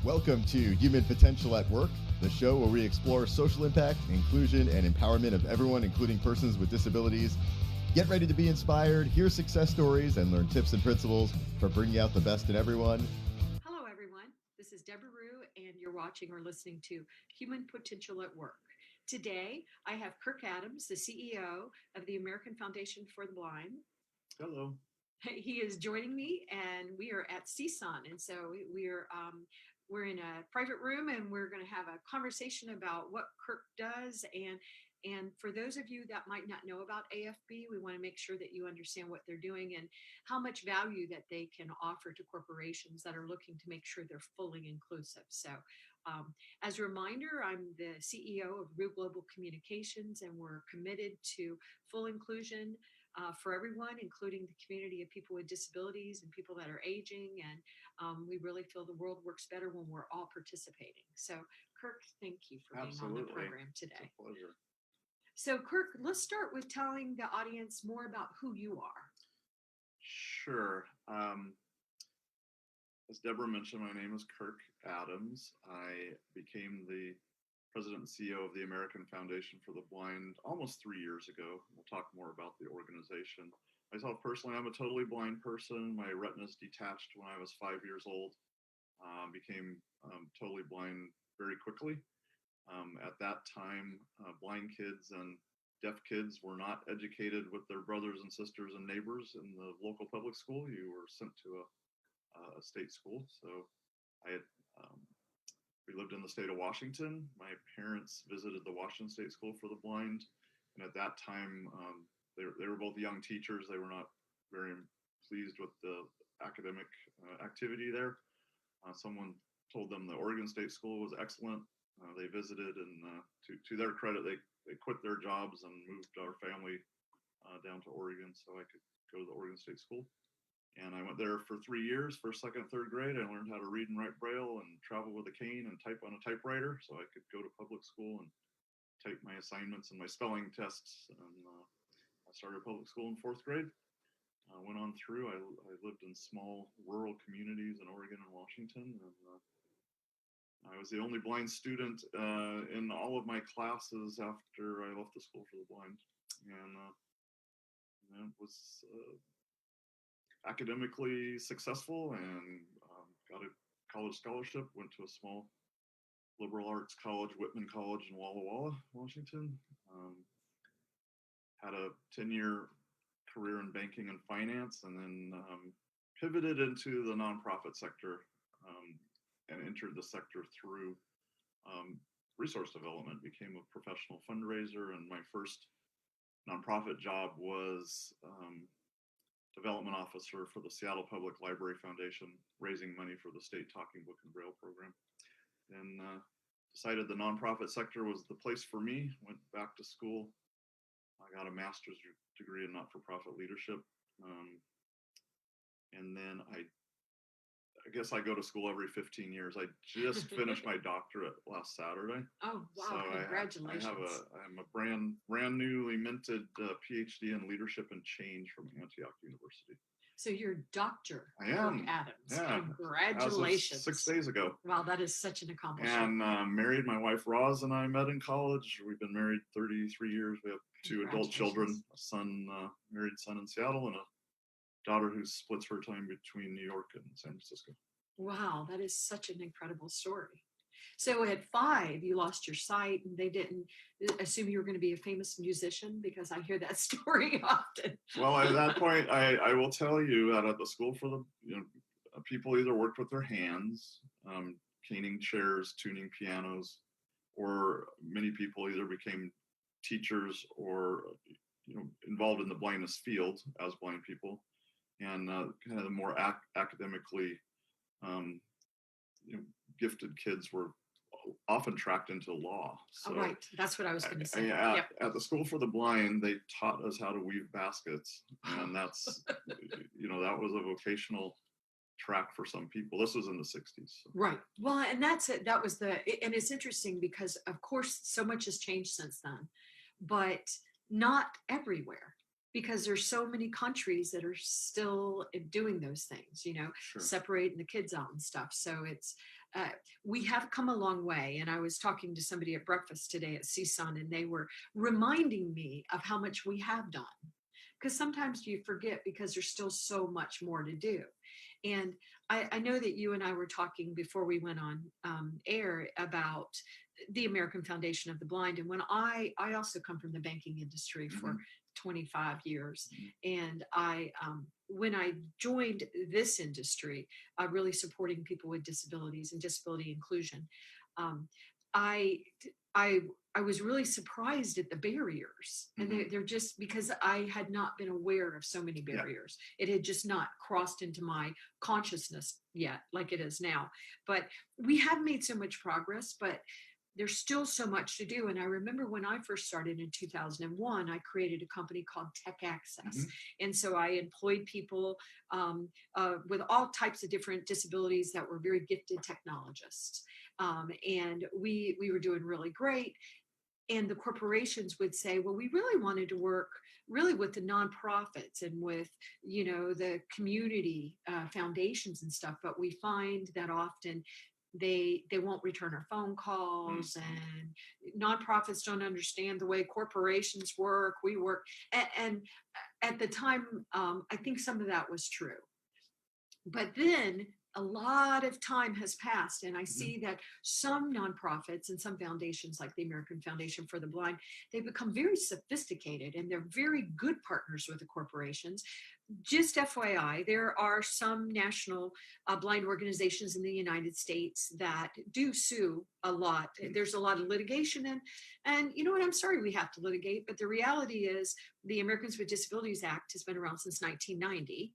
Welcome to Human Potential at Work, the show where we explore social impact, inclusion, and empowerment of everyone, including persons with disabilities. Get ready to be inspired, hear success stories, and learn tips and principles for bringing out the best in everyone. Hello, everyone. This is Debra, and you're watching or listening to Human Potential at Work. Today, I have Kirk Adams, the CEO of the American Foundation for the Blind. Hello. He is joining me, and we are at CSUN, and so we're in a private room, and we're going to have a conversation about what Kirk does. And for those of you that might not know about AFB, we want to make sure that you understand what they're doing and how much value that they can offer to corporations that are looking to make sure they're fully inclusive. So as a reminder, I'm the CEO of Real Global Communications, and we're committed to full inclusion for everyone, including the community of people with disabilities and people that are aging. And we really feel the world works better when we're all participating. So, Kirk, thank you for being on the program today. It's a pleasure. So, Kirk, let's start with telling the audience more about who you are. Sure. As Debra mentioned, my name is Kirk Adams. I became the president and CEO of the American Foundation for the Blind almost 3 years ago. We'll talk more about the organization. Myself personally, I'm a totally blind person. My retinas detached when I was 5 years old. Became totally blind very quickly. At that time, blind kids and deaf kids were not educated with their brothers and sisters and neighbors in the local public school. You were sent to a state school. So I had we lived in the state of Washington. My parents visited the Washington State School for the Blind. And at that time, they were both young teachers. They were not very pleased with the academic activity there. Someone told them the Oregon State School was excellent. They visited, and to their credit, they quit their jobs and moved our family down to Oregon so I could go to the Oregon State School. And I went there for 3 years, first, second, third grade. I learned how to read and write Braille and travel with a cane and type on a typewriter so I could go to public school and type my assignments and my spelling tests. And I started public school in fourth grade. I went on through. I lived in small rural communities in Oregon and Washington. And I was the only blind student in all of my classes after I left the school for the blind. And it was academically successful and got a college scholarship, went to a small liberal arts college, Whitman College in Walla Walla, Washington. Had a 10-year career in banking and finance, and then pivoted into the nonprofit sector and entered the sector through resource development, became a professional fundraiser, and my first nonprofit job was development officer for the Seattle Public Library Foundation, raising money for the state Talking Book and Braille program. And decided the nonprofit sector was the place for me. Went back to school. I got a master's degree in not-for-profit leadership. And then I guess I go to school every 15 years. I just finished my doctorate last Saturday. Oh, wow. So Congratulations. I'm a brand newly minted PhD in leadership and change from Antioch University. So you're Dr. I am. Kirk Adams. Yeah. Congratulations. As of 6 days ago. Wow, that is such an accomplishment. And married. My wife Roz and I met in college. We've been married 33 years. We have 2 adult children, a son, married son in Seattle, and a daughter who splits her time between New York and San Francisco. Wow, that is such an incredible story. So at 5, you lost your sight, and they didn't assume you were going to be a famous musician, because I hear that story often. Well, at that point, I will tell you that at the school for the people either worked with their hands, caning chairs, tuning pianos, or many people either became teachers or involved in the blindness field as blind people, and kind of the more academically gifted kids were often tracked into law. So, right, that's what I was going to say. At the School for the Blind, they taught us how to weave baskets, and that's that was a vocational track for some people. This was in the 60s. So. Right. Well, and that's it. And it's interesting because, of course, so much has changed since then, but not everywhere. because there's so many countries that are still doing those things, Sure. separating the kids out and stuff. So it's uh, we have come a long way. And I was talking to somebody at breakfast today at CSUN, and they were reminding me of how much we have done, because sometimes you forget because there's still so much more to do. And I know that you and I were talking before we went on air about the American Foundation of the Blind. And when I also come from the banking industry for 25 years. And when I joined this industry, really supporting people with disabilities and disability inclusion, um, I, I, I was really surprised at the barriers, and they're just because I had not been aware of so many barriers. It had just not crossed into my consciousness yet, like it is now. But we have made so much progress, but there's still so much to do. And I remember when I first started in 2001, I created a company called Tech Access. And so I employed people with all types of different disabilities that were very gifted technologists. And we were doing really great. And the corporations would say, well, we really wanted to work really with the nonprofits and with, the community foundations and stuff. But we find that often they won't return our phone calls, and nonprofits don't understand the way corporations work. We work. And at the time, I think some of that was true. But then a lot of time has passed, and I see that some nonprofits and some foundations, like the American Foundation for the Blind, they've become very sophisticated, and they're very good partners with the corporations. Just FYI, there are some national blind organizations in the United States that do sue a lot. There's a lot of litigation, and you know what? I'm sorry we have to litigate, but the reality is the Americans with Disabilities Act has been around since 1990.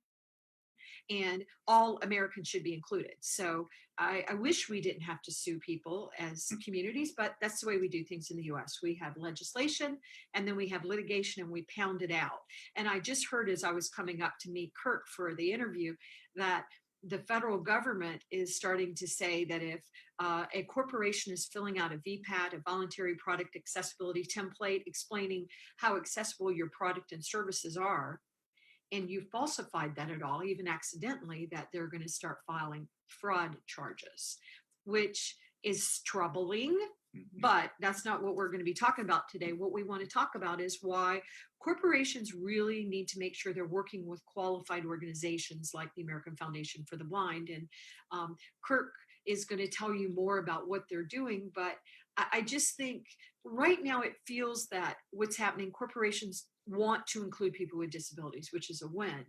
And all Americans should be included. So I wish we didn't have to sue people as communities, but that's the way we do things in the US. We have legislation, and then we have litigation, and we pound it out. And I just heard as I was coming up to meet Kirk for the interview that the federal government is starting to say that if a corporation is filling out a VPAT, a voluntary product accessibility template, explaining how accessible your product and services are, and you falsified that at all, even accidentally, that they're going to start filing fraud charges, which is troubling. But that's not what we're going to be talking about today. What we want to talk about is why corporations really need to make sure they're working with qualified organizations like the American Foundation for the Blind. And Kirk is going to tell you more about what they're doing. But I just think right now it feels that what's happening, corporations want to include people with disabilities, which is a win.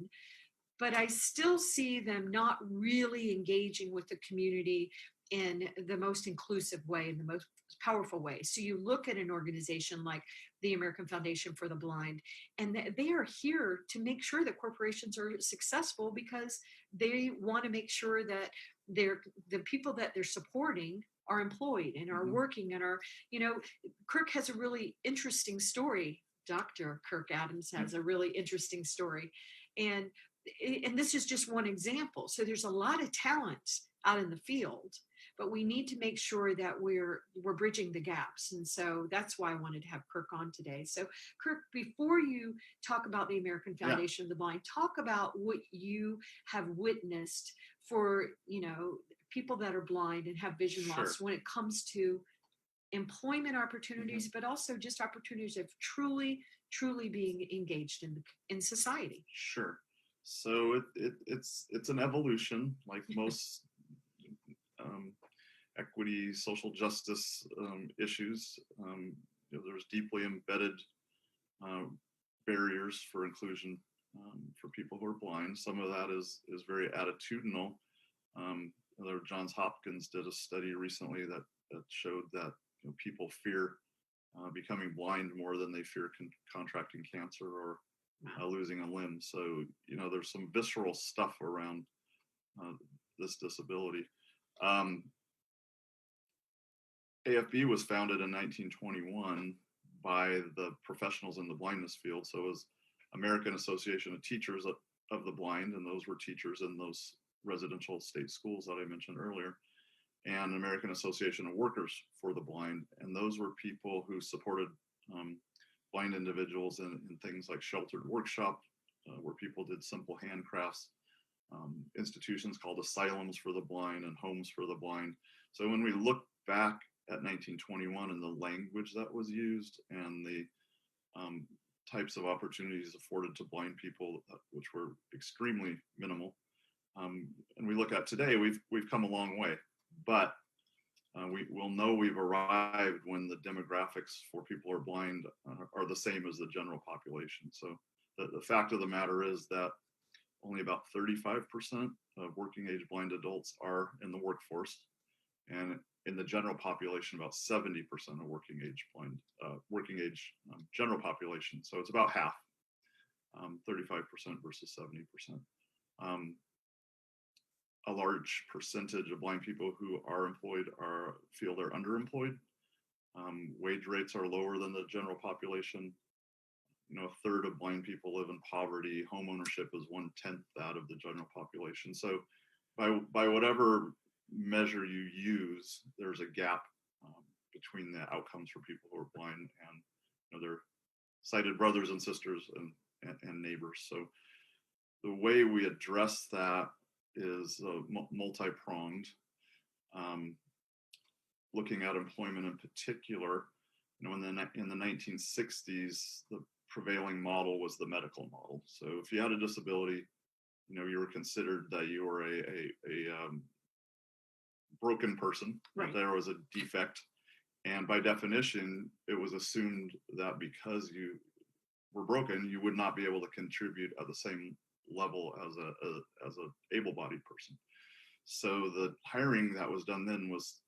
But I still see them not really engaging with the community in the most inclusive way, in the most powerful way. So you look at an organization like the American Foundation for the Blind, and they are here to make sure that corporations are successful because they want to make sure that the people that they're supporting are employed and are working and are, Kirk has a really interesting story. Dr. Kirk Adams has a really interesting story. And this is just one example. So there's a lot of talent out in the field, but we need to make sure that we're bridging the gaps. And so that's why I wanted to have Kirk on today. So Kirk, before you talk about the American Foundation of the Blind, talk about what you have witnessed for, people that are blind and have vision loss when it comes to employment opportunities, but also just opportunities of truly being engaged in society. Sure. So it's an evolution, like most equity, social justice issues. There's deeply embedded barriers for inclusion for people who are blind. Some of that is very attitudinal. Johns Hopkins did a study recently that showed that people fear becoming blind more than they fear contracting cancer or losing a limb. So there's some visceral stuff around this disability. AFB was founded in 1921 by the professionals in the blindness field. So it was American Association of Teachers of the Blind, and those were teachers in those residential state schools that I mentioned earlier, and American Association of Workers for the Blind, and those were people who supported blind individuals in things like sheltered workshop, where people did simple handcrafts, institutions called asylums for the blind and homes for the blind. So when we look back at 1921 and the language that was used and the types of opportunities afforded to blind people, which were extremely minimal, and we look at today, we've come a long way, but we'll know we've arrived when the demographics for people who are blind are the same as the general population. So the fact of the matter is that only about 35% of working age blind adults are in the workforce, and in the general population, about 70% of working age general population. So it's about half, 35% versus 70%. A large percentage of blind people who are employed feel they're underemployed. Wage rates are lower than the general population. A third of blind people live in poverty. Home ownership is 1/10 that of the general population. So by whatever measure you use, there's a gap between the outcomes for people who are blind and their sighted brothers and sisters and neighbors. So the way we address that is multi-pronged. Looking at employment in particular, in the 1960s, the prevailing model was the medical model. So if you had a disability, you were considered that you were a broken person, Right. that there was a defect. And by definition, it was assumed that because you were broken, you would not be able to contribute at the same level as a able-bodied person. So the hiring that was done then was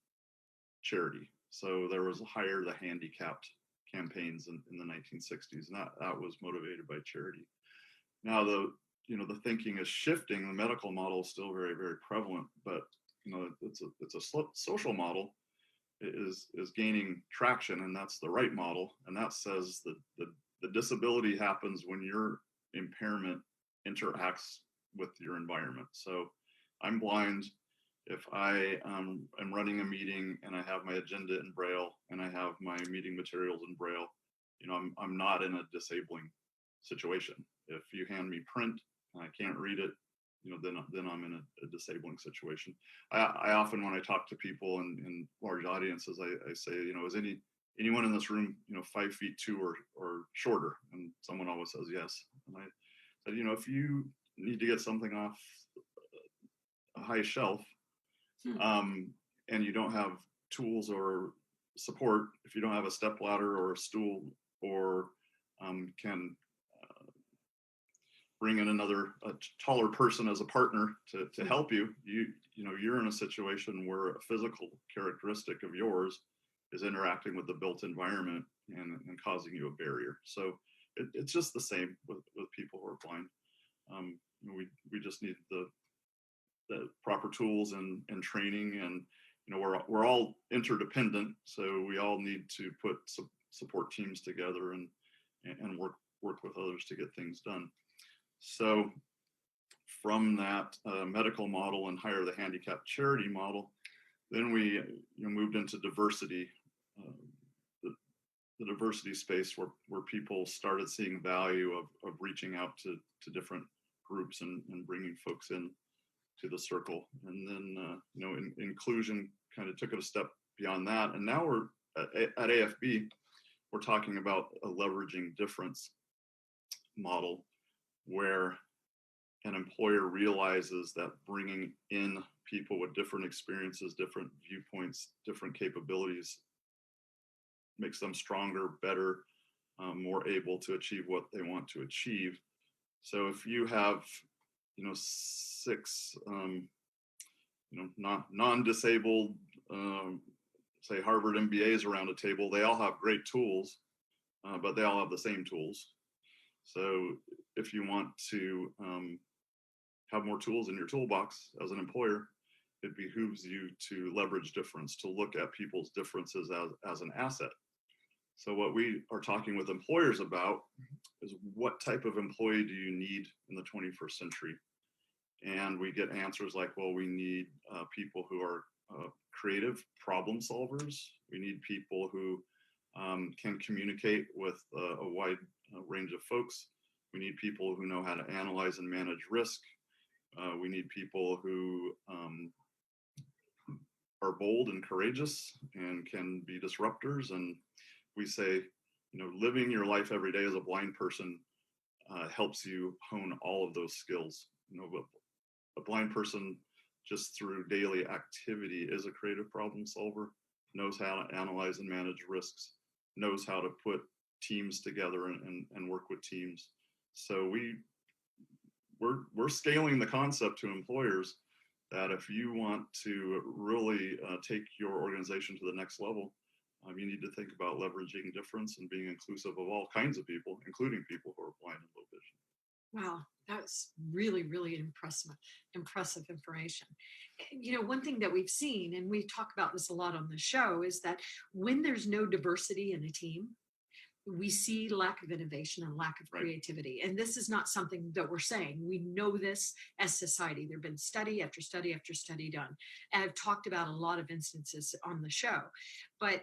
charity. So there was Hire the Handicapped campaigns in the 1960s, and that was motivated by charity. Now the thinking is shifting. The medical model is still very, very prevalent, but it's a social model is gaining traction, and that's the right model. And that says that the disability happens when your impairment interacts with your environment. So I'm blind. If I am running a meeting and I have my agenda in Braille and I have my meeting materials in Braille, I'm not in a disabling situation. If you hand me print and I can't read it, then I'm in a disabling situation. I often, when I talk to people in large audiences, I say, is anyone in this room, 5'2" or shorter? And someone always says yes. And I said, if you need to get something off a high shelf, and you don't have tools or support, if you don't have a step ladder or a stool, or can bring in a taller person as a partner to help you, you're in a situation where a physical characteristic of yours is interacting with the built environment and causing you a barrier. So it's just the same with people who are blind. We just need the proper tools and training, and we're all interdependent, so we all need to put support teams together and work with others to get things done. So from that medical model and Hire the Handicapped charity model, then we moved into diversity, the diversity space where people started seeing value of reaching out to different groups and bringing folks in to the circle. And then inclusion kind of took it a step beyond that, and now we're at AFB, we're talking about a leveraging difference model, where an employer realizes that bringing in people with different experiences, different viewpoints, different capabilities makes them stronger, better, more able to achieve what they want to achieve. So if you have, 6, non-disabled, say Harvard MBAs around a table, they all have great tools, but they all have the same tools. So if you want to have more tools in your toolbox as an employer, it behooves you to leverage difference, to look at people's differences as an asset. So what we are talking with employers about is, what type of employee do you need in the 21st century? And we get answers like, well, we need people who are creative problem solvers. We need people who can communicate with a wide range of folks. We need people who know how to analyze and manage risk. We need people who are bold and courageous and can be disruptors. And we say, living your life every day as a blind person helps you hone all of those skills. But a blind person, just through daily activity, is a creative problem solver, knows how to analyze and manage risks, knows how to put teams together and work with teams. So we're scaling the concept to employers that if you want to really take your organization to the next level, you need to think about leveraging difference and being inclusive of all kinds of people, including people who are blind and low vision. Wow, that's really, really impressive information. One thing that we've seen, and we talk about this a lot on the show, is that when there's no diversity in a team, we see lack of innovation and lack of creativity. And this is not something that we're saying. We know this as society. There have been study after study after study done. And I've talked about a lot of instances on the show. But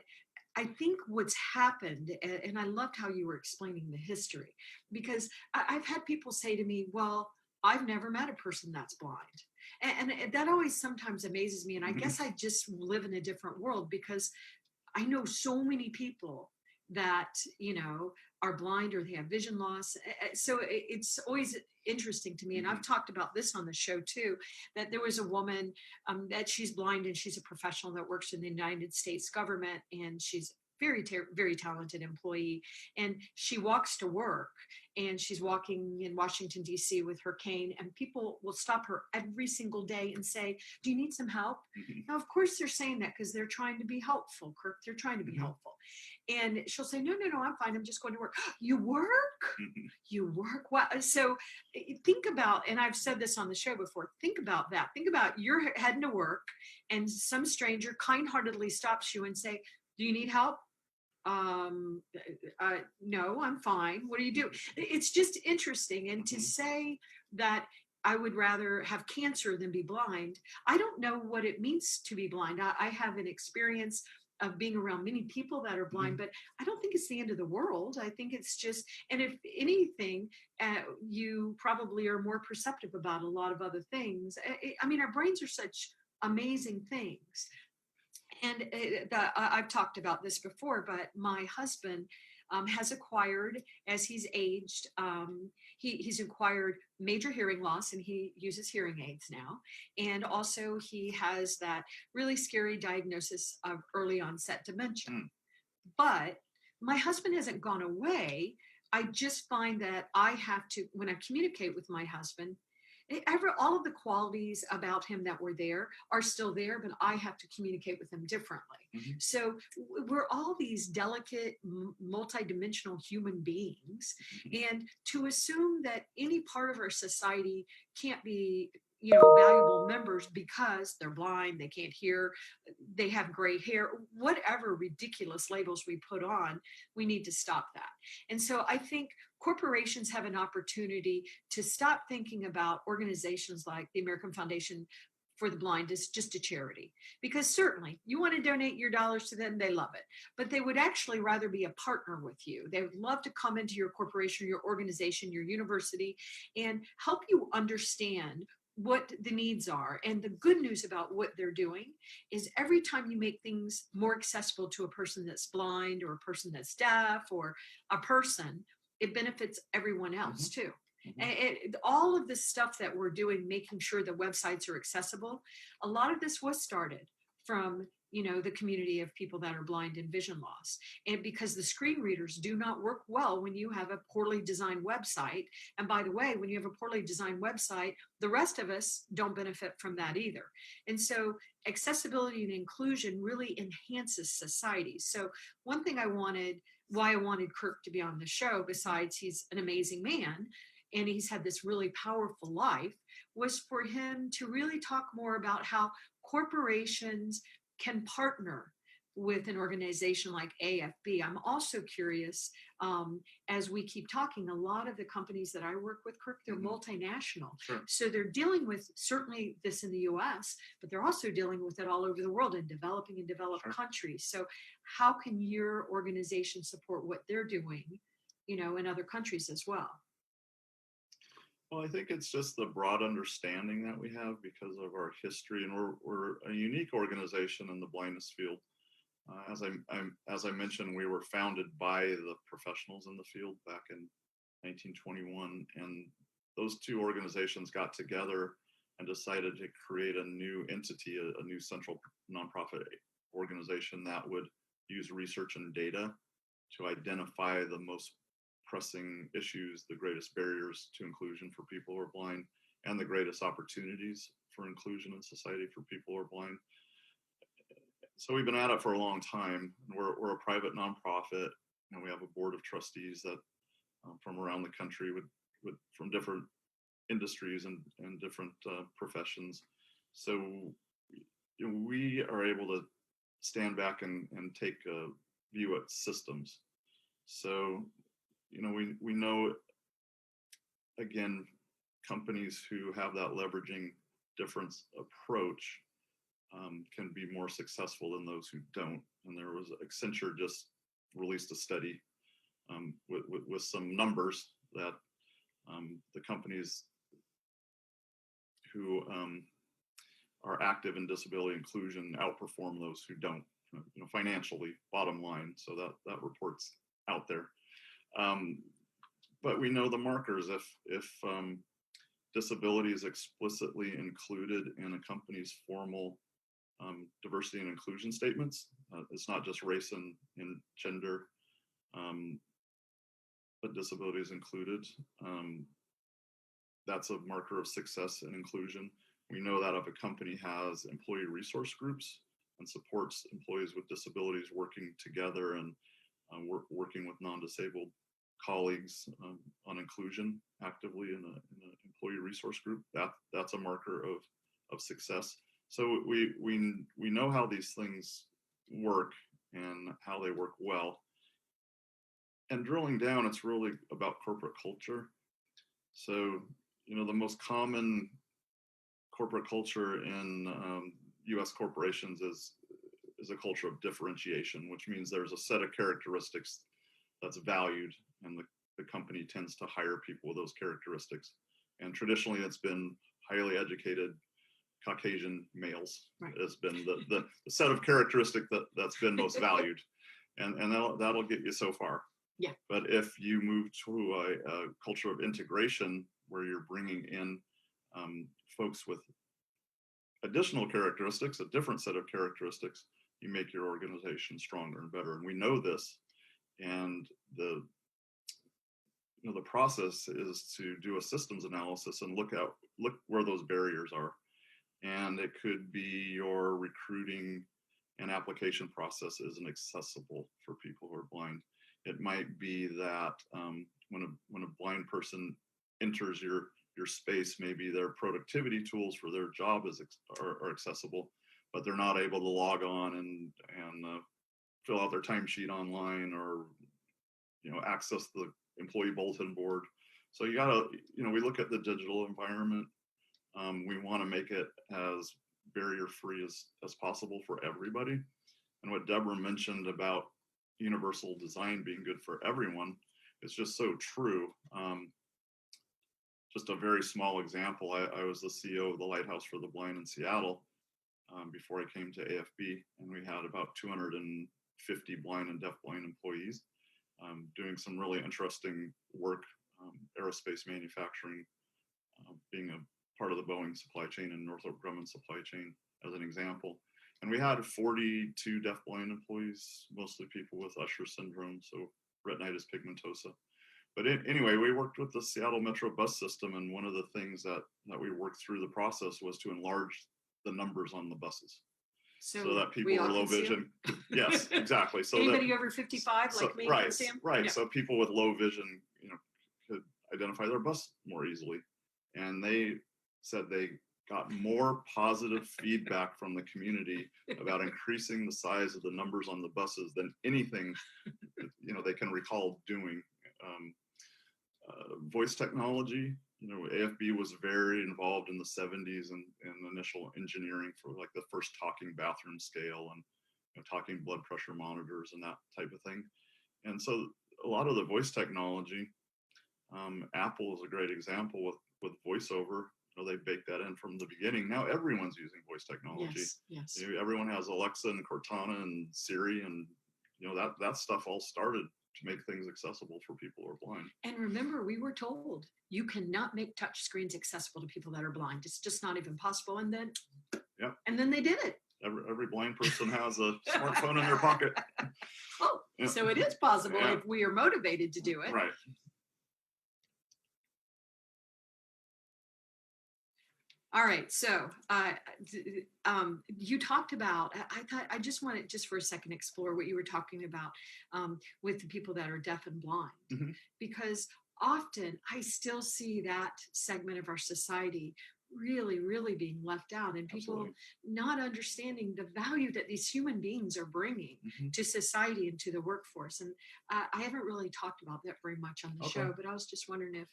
I think what's happened, and I loved how you were explaining the history, because I've had people say to me, well, I've never met a person that's blind. And that always sometimes amazes me. And I guess I just live in a different world, because I know so many people that, are blind or they have vision loss. So it's always interesting to me. And I've talked about this on the show too, that there was a woman that she's blind and she's a professional that works in the United States government, and she's very talented employee. And she walks to work, and she's walking in Washington, D.C. with her cane, and people will stop her every single day and say, do you need some help? Now, of course, they're saying that because they're trying to be helpful, Kirk. They're trying to be helpful. And she'll say, no, I'm fine. I'm just going to work. You work? You work? Wow. So think about, and I've said this on the show before, think about that. Think about you're heading to work and some stranger kind-heartedly stops you and say, do you need help? No, I'm fine. What do you do? It's just interesting. And to say that I would rather have cancer than be blind, I don't know what it means to be blind. I have an experience of being around many people that are blind, but I don't think it's the end of the world. I think it's just, and if anything, you probably are more perceptive about a lot of other things. I mean, our brains are such amazing things. And I've talked about this before, but my husband has acquired, as he's aged, he's acquired major hearing loss, and he uses hearing aids now. And also he has that really scary diagnosis of early onset dementia. But my husband hasn't gone away. I just find that I have to, when I communicate with my husband, all of the qualities about him that were there are still there, but I have to communicate with him differently. So we're all these delicate, multidimensional human beings. And to assume that any part of our society can't be, valuable members because they're blind, they can't hear, they have gray hair, whatever ridiculous labels we put on, we need to stop that. And so I think corporations have an opportunity to stop thinking about organizations like the American Foundation for the Blind as just a charity, because certainly you want to donate your dollars to them, they love it, but they would actually rather be a partner with you. They would love to come into your corporation, your organization, your university, and help you understand what the needs are. And the good news about what they're doing is every time you make things more accessible to a person that's blind or a person that's deaf or a person, it benefits everyone else too. And all of this stuff that we're doing, making sure the websites are accessible, a lot of this was started from the community of people that are blind and vision loss. And because the screen readers do not work well when you have a poorly designed website. And by the way, when you have a poorly designed website, the rest of us don't benefit from that either. And so accessibility and inclusion really enhances society. So one thing why I wanted Kirk to be on the show, besides he's an amazing man and he's had this really powerful life, was for him to really talk more about how corporations can partner with an organization like AFB. I'm also curious, as we keep talking, a lot of the companies that I work with, Kirk, they're multinational. Sure. So they're dealing with certainly this in the US, but they're also dealing with it all over the world in developing and developed countries. So how can your organization support what they're doing, in other countries as well? Well, I think it's just the broad understanding that we have because of our history, and we're a unique organization in the blindness field. As I mentioned, we were founded by the professionals in the field back in 1921, and those two organizations got together and decided to create a new entity, a new central nonprofit organization that would use research and data to identify the most pressing issues, the greatest barriers to inclusion for people who are blind, and the greatest opportunities for inclusion in society for people who are blind. So we've been at it for a long time. We're a private nonprofit, and we have a board of trustees that from around the country from different industries and different professions. So we are able to stand back and take a view at systems. So we know, again, companies who have that leveraging difference approach can be more successful than those who don't. And there was Accenture just released a study with some numbers that the companies who are active in disability inclusion outperform those who don't, financially, bottom line. So that report's out there. But we know the markers. If disability is explicitly included in a company's formal diversity and inclusion statements, it's not just race and gender, but disability is included. That's a marker of success and inclusion. We know that if a company has employee resource groups and supports employees with disabilities working together and working with non-disabled colleagues on inclusion actively in an employee resource group, that's a marker of success. So we know how these things work and how they work well. And drilling down, it's really about corporate culture. So, the most common corporate culture in US corporations is a culture of differentiation, which means there's a set of characteristics that's valued, and the company tends to hire people with those characteristics. And traditionally, it's been highly educated Caucasian males. Right. Has been the set of characteristics that's been most valued, and that'll get you so far. Yeah. But if you move to a culture of integration where you're bringing in folks with additional characteristics, a different set of characteristics, you make your organization stronger and better. And we know this. And the process is to do a systems analysis and look where those barriers are. And it could be your recruiting and application process isn't accessible for people who are blind. It might be that when a blind person enters your space, maybe their productivity tools for their job are accessible, but they're not able to log on and fill out their timesheet online or access the employee bulletin board. So you gotta, we look at the digital environment. We want to make it as barrier-free as possible for everybody. And what Debra mentioned about universal design being good for everyone is just so true. Just a very small example, I was the CEO of the Lighthouse for the Blind in Seattle before I came to AFB, and we had about 250 blind and deafblind employees doing some really interesting work, aerospace manufacturing, being a part of the Boeing supply chain and Northrop Grumman supply chain as an example. And we had 42 deafblind employees, mostly people with Usher syndrome, so retinitis pigmentosa. But anyway, we worked with the Seattle Metro bus system, and one of the things that we worked through the process was to enlarge the numbers on the buses. So that people with low vision, yes, exactly. So anybody over 55 like me can see them? Right. Yeah. So people with low vision, could identify their bus more easily. And they said they got more positive feedback from the community about increasing the size of the numbers on the buses than anything, they can recall doing. Voice technology, AFB was very involved in the 70s and initial engineering for like the first talking bathroom scale and talking blood pressure monitors and that type of thing. And so a lot of the voice technology, Apple is a great example with VoiceOver. They baked that in from the beginning. Now everyone's using voice technology. Yes. Everyone has Alexa and Cortana and Siri, and that stuff all started to make things accessible for people who are blind. And remember, we were told you cannot make touch screens accessible to people that are blind. It's just not even possible. And then, and then they did it. Every blind person has a smartphone in their pocket. Oh, so it is possible if we are motivated to do it. Right. All right. So you talked about, I just wanted just for a second explore what you were talking about with the people that are deaf and blind, because often I still see that segment of our society really, really being left out, and people not understanding the value that these human beings are bringing to society and to the workforce. And I haven't really talked about that very much on the show, but I was just wondering if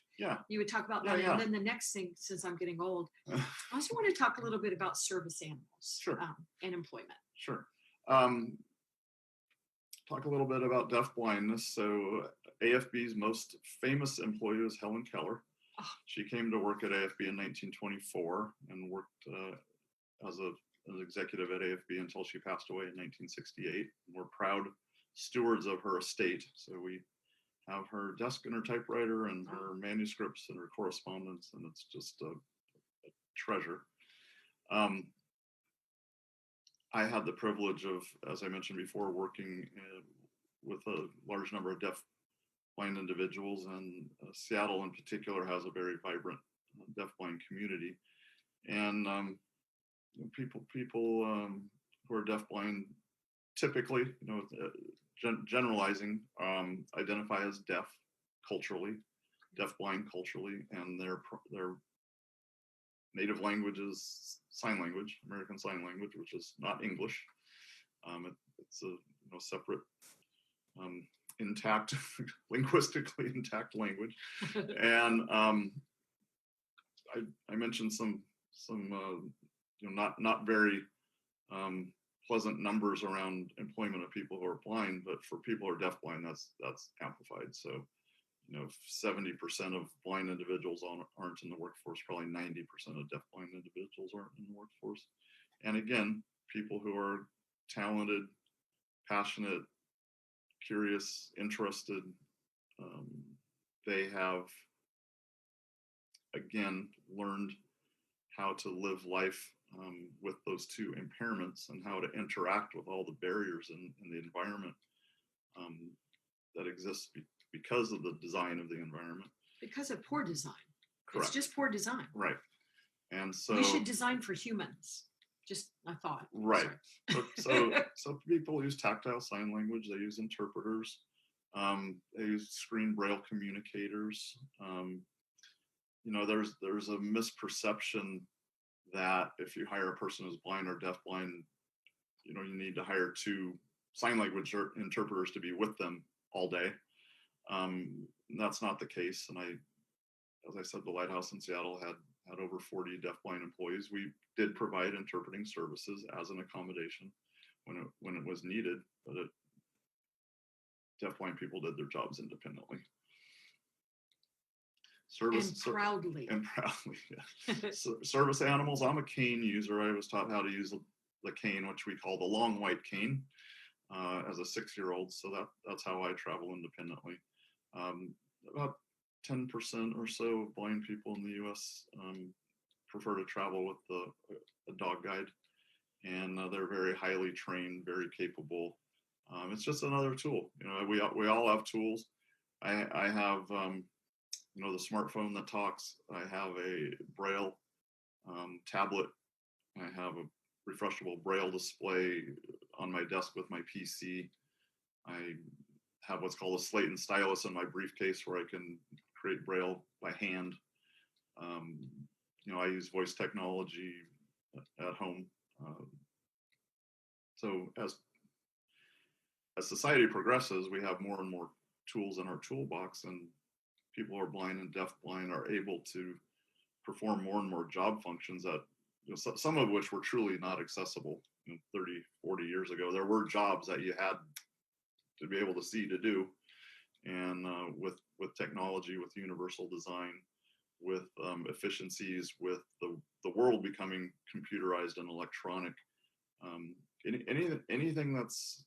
you would talk about that. And then the next thing, since I'm getting old, I also want to talk a little bit about service animals and employment. Sure. Talk a little bit about deaf blindness. So AFB's most famous employee is Helen Keller. She came to work at AFB in 1924 and worked as an executive at AFB until she passed away in 1968. We're proud stewards of her estate. So we have her desk and her typewriter and her manuscripts and her correspondence, and it's just a treasure. I had the privilege of, as I mentioned before, working with a large number of deaf blind individuals, and Seattle in particular has a very vibrant deafblind community. And people who are deafblind typically, generalizing, identify as deaf culturally, deafblind culturally, and their native language is sign language, American Sign Language, which is not English. It's a separate, intact, linguistically intact language. And I mentioned some not very pleasant numbers around employment of people who are blind, but for people who are deafblind, that's amplified. So 70% of blind individuals aren't in the workforce. Probably 90% of deafblind individuals aren't in the workforce. And again, people who are talented, passionate, curious, interested, they have, again, learned how to live life with those two impairments and how to interact with all the barriers in the environment that exists because of the design of the environment. Because of poor design. Correct. It's just poor design. Right. And so we should design for humans. Just a thought. Right. So people use tactile sign language. They use interpreters. They use screen braille communicators. There's a misperception that if you hire a person who's blind or deafblind, you need to hire two sign language interpreters to be with them all day. That's not the case. And as I said, the Lighthouse in Seattle had over 40 deafblind employees. We did provide interpreting services as an accommodation when it was needed, but deafblind people did their jobs independently. Proudly. Yeah. Service animals. I'm a cane user. I was taught how to use the cane, which we call the long white cane, as a 6-year-old. So that's how I travel independently. About 10% or so of blind people in the U.S. Prefer to travel with a dog guide, and they're very highly trained, very capable. It's just another tool. We all have tools. I have the smartphone that talks. I have a Braille tablet. I have a refreshable Braille display on my desk with my PC. I have what's called a slate and stylus in my briefcase where I can create Braille by hand. I use voice technology at home. So as society progresses, we have more and more tools in our toolbox, and people who are blind and deafblind are able to perform more and more job functions that, some of which were truly not accessible 30, 40 years ago. There were jobs that you had to be able to see to do. And with technology, with universal design, with efficiencies, with the world becoming computerized and electronic, anything that's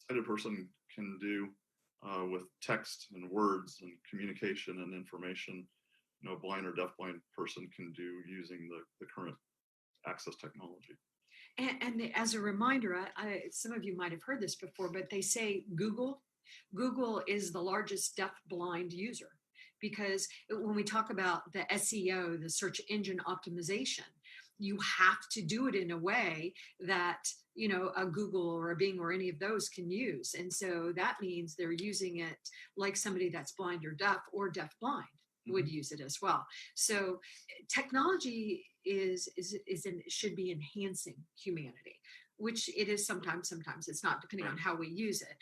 a sighted person can do with text and words and communication and information, a blind or deafblind person can do using the current access technology. And as a reminder, some of you might have heard this before, but they say Google is the largest deaf-blind user, because when we talk about the SEO, the search engine optimization, you have to do it in a way that a Google or a Bing or any of those can use. And so that means they're using it like somebody that's blind or deaf-blind would use it as well. So technology should be enhancing humanity, which it is sometimes it's not, depending on how we use it.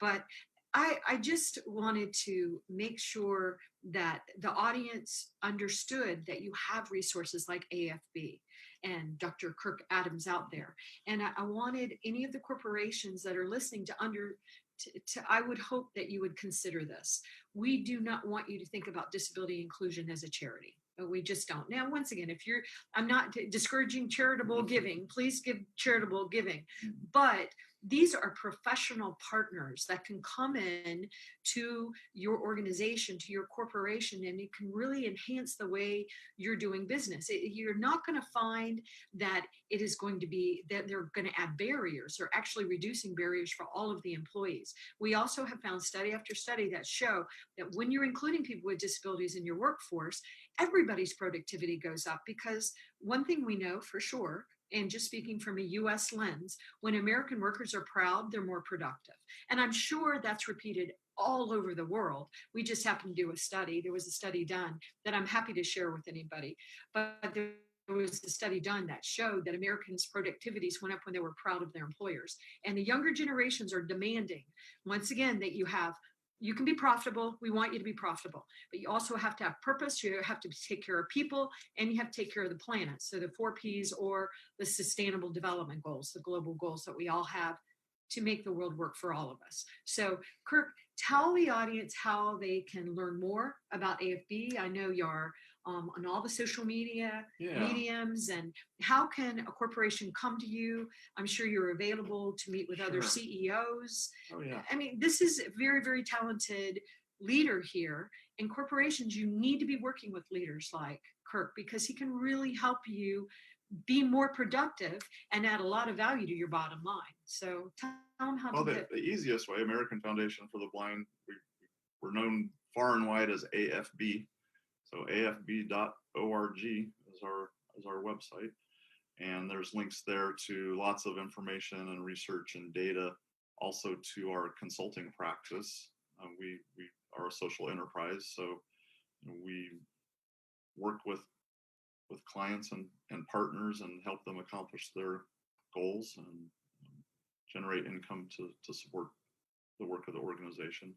But I just wanted to make sure that the audience understood that you have resources like AFB and Dr. Kirk Adams out there. And I wanted any of the corporations that are listening I would hope that you would consider this. We do not want you to think about disability inclusion as a charity. We just don't. Now, once again, I'm not discouraging charitable giving. Please give charitable giving. But these are professional partners that can come in to your organization, to your corporation, and it can really enhance the way you're doing business. You're not going to find that it is going to be that they're going to add barriers. They're actually reducing barriers for all of the employees. We also have found study after study that show that when you're including people with disabilities in your workforce, everybody's productivity goes up, because one thing we know for sure, and just speaking from a US lens, when American workers are proud, they're more productive. And I'm sure that's repeated all over the world. We just happened to do a study. There was a study done that I'm happy to share with anybody. But there was a study done that showed that Americans' productivities went up when they were proud of their employers. And the younger generations are demanding, once again, that you can be profitable. We want you to be profitable, but you also have to have purpose. You have to take care of people, and you have to take care of the planet. So the 4 Ps, or the sustainable development goals, the global goals that we all have to make the world work for all of us. So Kirk, tell the audience how they can learn more about AFB. I know you're on all the social media mediums, and how can a corporation come to you? I'm sure you're available to meet with other CEOs. Oh, yeah. I mean, this is a very, very talented leader here. In corporations, you need to be working with leaders like Kirk, because he can really help you be more productive and add a lot of value to your bottom line. So tell them how the easiest way, American Foundation for the Blind, we're known far and wide as AFB. So afb.org is our website. And there's links there to lots of information and research and data, also to our consulting practice. We are a social enterprise, so we work with clients and partners and help them accomplish their goals and generate income to support the work of the organization.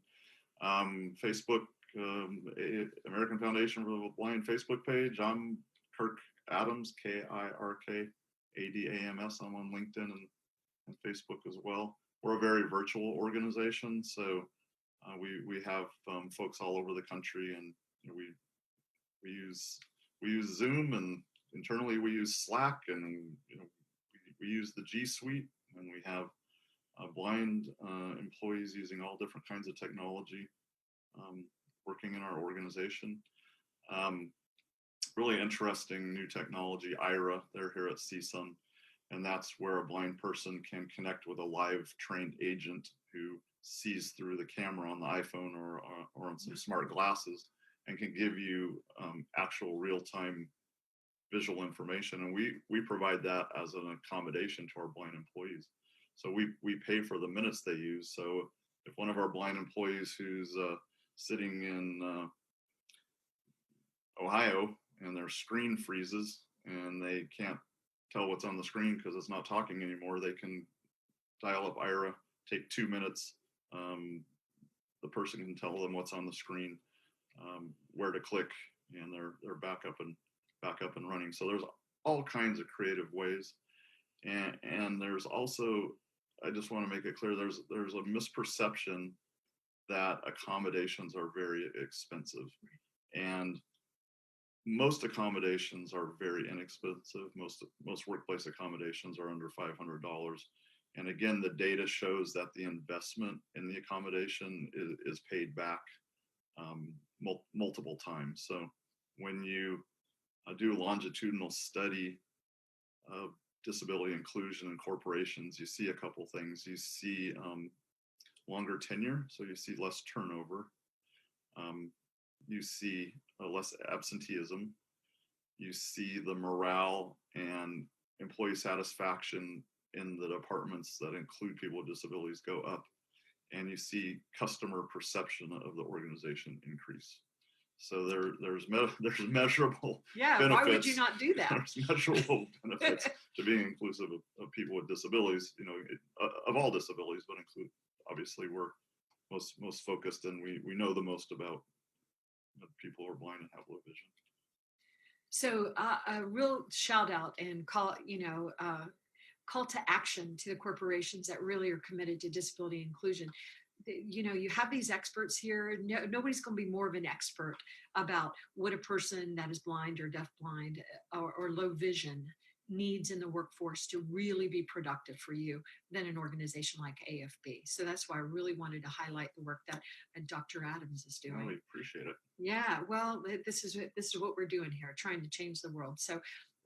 Facebook, American Foundation for the Blind Facebook page. I'm Kirk Adams, KirkAdams. I'm on LinkedIn and Facebook as well. We're a very virtual organization, so we have folks all over the country, and we use Zoom, and internally we use Slack, and we use the G Suite, and we have blind employees using all different kinds of technology working in our organization. Really interesting new technology, IRA, they're here at CSUN, and that's where a blind person can connect with a live trained agent who sees through the camera on the iPhone or on some smart glasses, and can give you actual real-time visual information. And we provide that as an accommodation to our blind employees. So we pay for the minutes they use. So if one of our blind employees who's sitting in Ohio and their screen freezes and they can't tell what's on the screen because it's not talking anymore, they can dial up IRA, take 2 minutes. The person can tell them what's on the screen, where to click, and they're back up and running. So there's all kinds of creative ways, and there's also, I just want to make it clear, there's a misperception that accommodations are very expensive, and most accommodations are very inexpensive. Most workplace accommodations are under $500. And again, the data shows that the investment in the accommodation is paid back multiple times. So when you do a longitudinal study of disability inclusion in corporations, you see a couple things. You see longer tenure, so you see less turnover. You see less absenteeism. You see the morale and employee satisfaction in the departments that include people with disabilities go up, and you see customer perception of the organization increase. So there's measurable benefits. Why would you not do that? There's measurable benefits to being inclusive of people with disabilities, of all disabilities, but include, obviously we're most focused, and we know the most about people who are blind and have low vision. So a real shout out and call to action to the corporations that really are committed to disability inclusion. You have these experts here. Nobody's going to be more of an expert about what a person that is blind or deafblind or low vision needs in the workforce to really be productive for you than an organization like AFB. So that's why I really wanted to highlight the work that Dr. Adams is doing. I really appreciate it. Yeah, well, this is what we're doing here, trying to change the world. So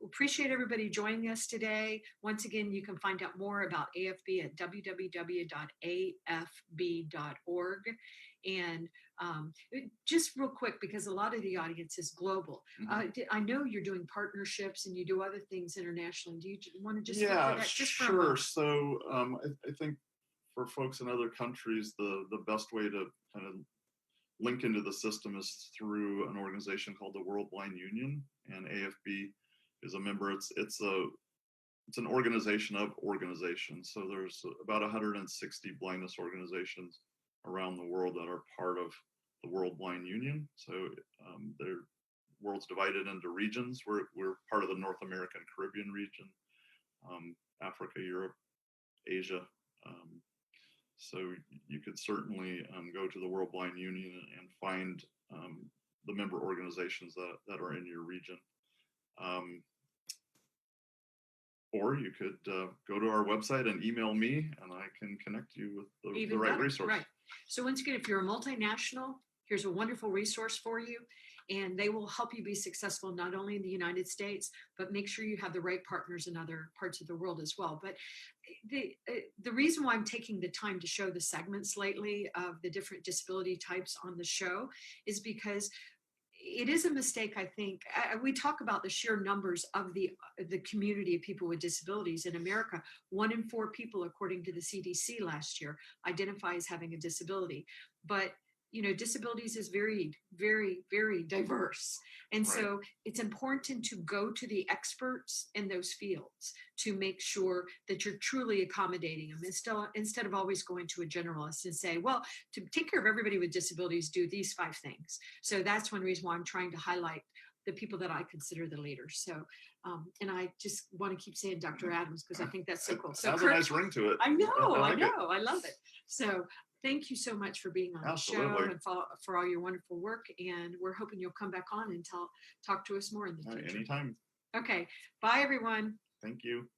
appreciate everybody joining us today. Once again, you can find out more about AFB at www.afb.org. And just real quick, because a lot of the audience is global. I know you're doing partnerships and you do other things internationally. Do you want to just speak to that just for a moment? So I think for folks in other countries, the best way to kind of link into the system is through an organization called the World Blind Union, and AFB is a member. It's an organization of organizations. So there's about 160 blindness organizations around the world that are part of the World Blind Union. So the world's divided into regions. We're part of the North American Caribbean region, Africa, Europe, Asia. So you could certainly go to the World Blind Union and find the member organizations that are in your region. Or you could go to our website and email me, and I can connect you with the right resource. Right. So once again, if you're a multinational, here's a wonderful resource for you, and they will help you be successful not only in the United States, but make sure you have the right partners in other parts of the world as well. But the reason why I'm taking the time to show the segments lately of the different disability types on the show is because it is a mistake, I think. We talk about the sheer numbers of the community of people with disabilities in America. 1 in 4 people, according to the CDC last year, identify as having a disability. But disabilities is very, very, very diverse. And so it's important to go to the experts in those fields to make sure that you're truly accommodating them instead of always going to a generalist and say, well, to take care of everybody with disabilities, do these 5 things. So that's one reason why I'm trying to highlight the people that I consider the leaders. So, and I just want to keep saying Dr. Adams, because I think that's so cool. So it has a nice ring to it. I know. I love it. So thank you so much for being on the show and for all your wonderful work. And we're hoping you'll come back on and talk to us more in the future. Anytime. Okay. Bye, everyone. Thank you.